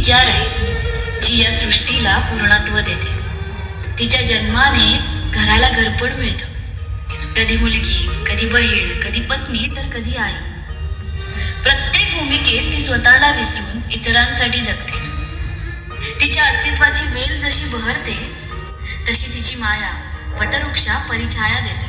विचार आहे जी या सृष्टीला पूर्णत्व देते. तिच्या जन्माने घराला घरपण मिळतं. कधी मुलगी, कधी बहीण, कधी पत्नी, तर कधी आई. प्रत्येक भूमिकेत ती स्वतःला विसरून इतरांसाठी जगते. तिच्या अस्तित्वाची वेल जशी बहरते तशी तिची माया वटवृक्षा परिछाया देते.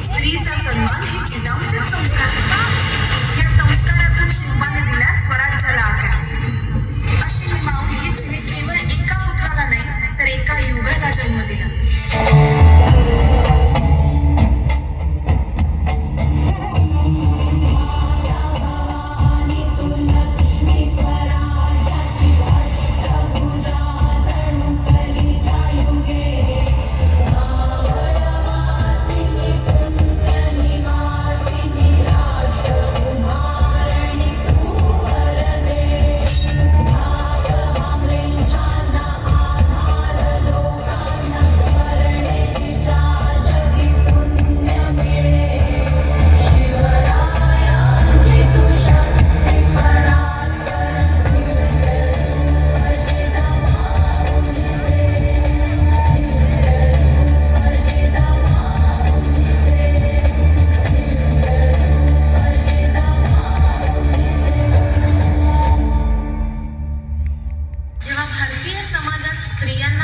स्त्रीचा सन्मान हे जिजाऊचे संस्कार. या संस्कारातून शिवबाने दिला स्वराज्याला आकार. अशी माऊली हिने केवळ एका पुत्राला नाही तर एका युगाला जन्म दिला.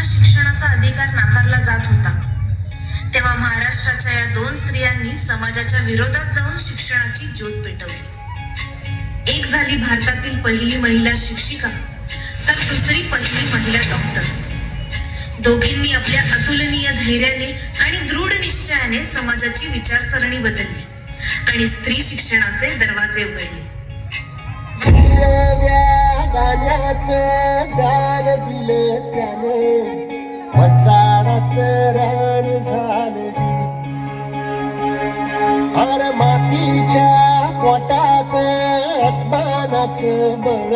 शिक्षणाचा अधिकार नाकारला जात होता तेव्हा महाराष्ट्राच्या या दोन स्त्रियांनी समाजाच्या विरोधात जाऊन शिक्षणाची ज्योत पेटवली. एक झाली भारतातील पहिली महिला शिक्षिका तर दुसरी पहिली महिला डॉक्टर. दोघींनी आपल्या अतुलनीय धैर्याने आणि दृढ निश्चयाने समाजाची विचारसरणी बदलली आणि स्त्री शिक्षणाचे दरवाजे उघडले. वसाडाचं रान झालं हर मातीच्या पोटात अस्मानाचं बळ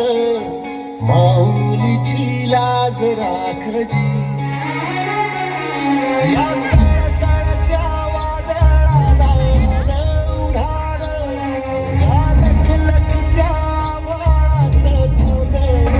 माऊलीची लाज राखजी. या सळसळत्या वादळाला उधाण गालख लखत्या वाळाचं झोदळ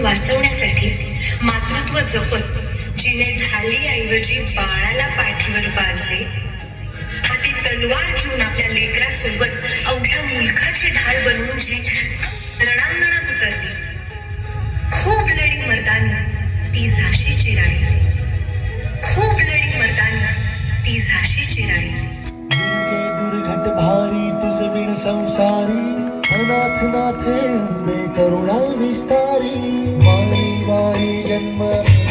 वाचवण्यासाठी मातृत्व जपत ढालीऐवजी बाळाला पाठीवर बांधले, हाती तलवार घेऊन आपल्या लेकरासोबत अवघ्या मुलखाची ढाल बनवून जी रणांगणात उतरली. खूप लढी मर्दांना ती झाशीची राणी, खूप लढी मर्दांना ती झाशीची राणी. दुर्गे दुर्घट भारी तुझ विण संसारी, अनाथ नाथे अंबे करुणा विस्तारी. वारी वारी जन्म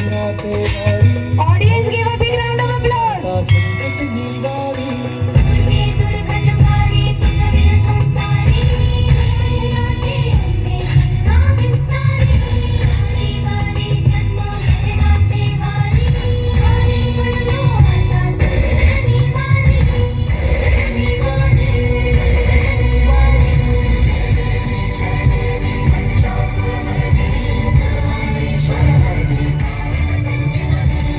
नाते वारी, Audience give a big round of applause. आता संकट निवारी. दुर्गे दुर्घट भारी तुझ विण संसारी, नाथे अंबे करुणा विस्तारी. वारी वारी जन्म नाते वारी, वारी पडलो आता संकट निवारी. संकट निवारी, संकट निवारी. जननी पंचासुरमर्दिनी, सर्वेश्वरमर्दिनी, संजननी.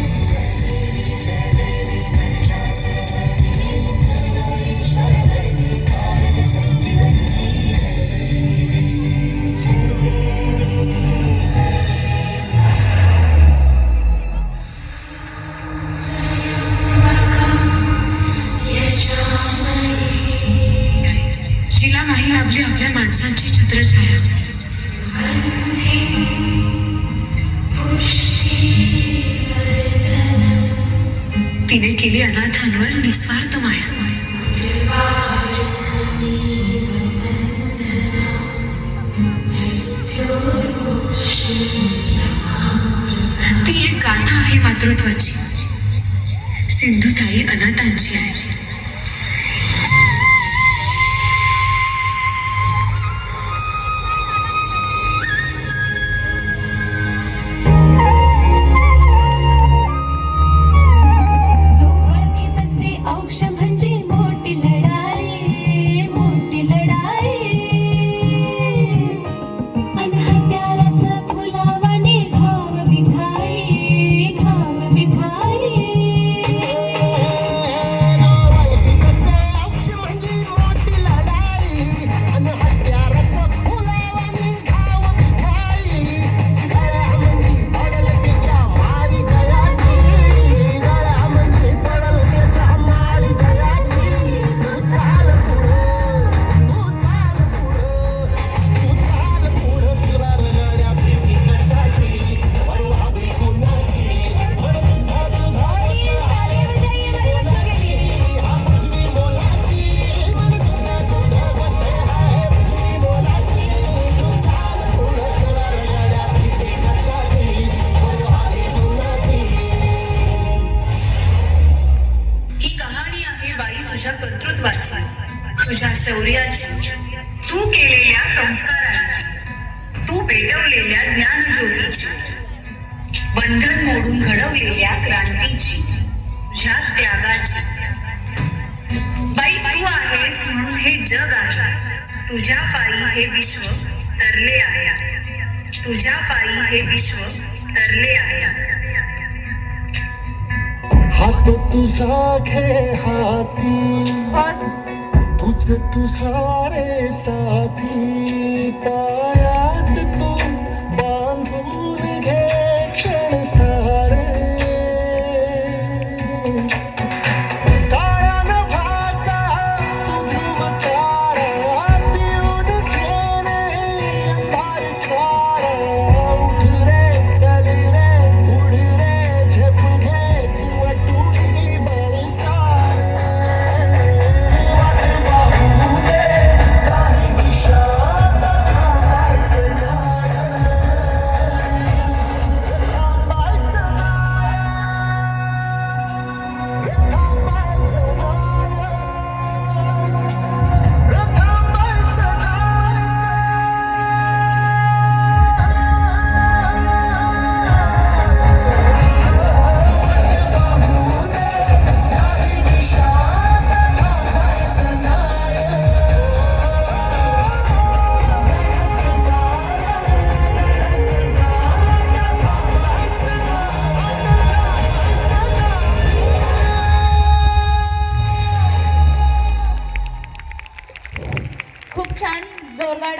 जननी पंचासुरमर्दिनी, सर्वेश्वरमर्दिनी, संजननी. जिला नाही लाभली आपल्या माणसांची छत्रछाया, तिने केली अनाथांवर निस्वार्थ माया. ती एक गाथा आहे मातृत्वाची, सिंधुताई अनाथांची आहे. जो ओळखे तसे औक्ष म्हणजे मोठी लढाई, मोठी लढाई. अन हत्याराचं फुलावाने घाव बिघाई, घाव बिघाई. औक्ष म्हणजे मोठी लढाई, आणि हत्याराचं फुलावानी घाव बिघाई. गळ्यामध्ये पडल तिच्या मारी जयाची, गळ्यामध्ये पडल तिच्या मारी जयाची. तू चाल पुढं, तू चाल पुढं, तू चाल पुढं. तुला रगड्या भीती कशाची, वरू हवी कुणाची, वर सुद्धा तुझा आहे बोलाची. हा पृथ्वी मोलाची, वर सुद्धा तुझा बसते आहे पृथ्वी मोलाची. तू चाल पुढं, तुला रगड्या भीती कशाची, वरू हवी कुणाची. ही कहाणी आहे बाई तुझ्या कर्तृत्वाची, तुझ्या शौर्याची, तू केलेल्या संस्कारांची, तू पेटवलेल्या ज्ञानज्योतीची, बंधन मोडून घडवलेल्या क्रांतीची, तुझ्या त्यागाची. बाई तू आहेस म्हणून हे जग आहे, तुझ्या पायी हे विश्व तरले आहे, तुझ्या पायी हे विश्व तरले आहे. हात तुझा घे हाती, तुझ तुझा रे साथी. पायात तू बांधून घे क्षण सारे. काळ्या नभाचा तू ध्रुव तारा, पिऊन घेणे अंधार सारा. उठ रे चल रे उड रे, झेप घे किंवा टुळी बळ सारे. वाट वाहू दे काही दिशा, थांबायचं नाही, थांबायचं नाही, थांबायचं नाही, थांबायचं खूप छान, जोरदार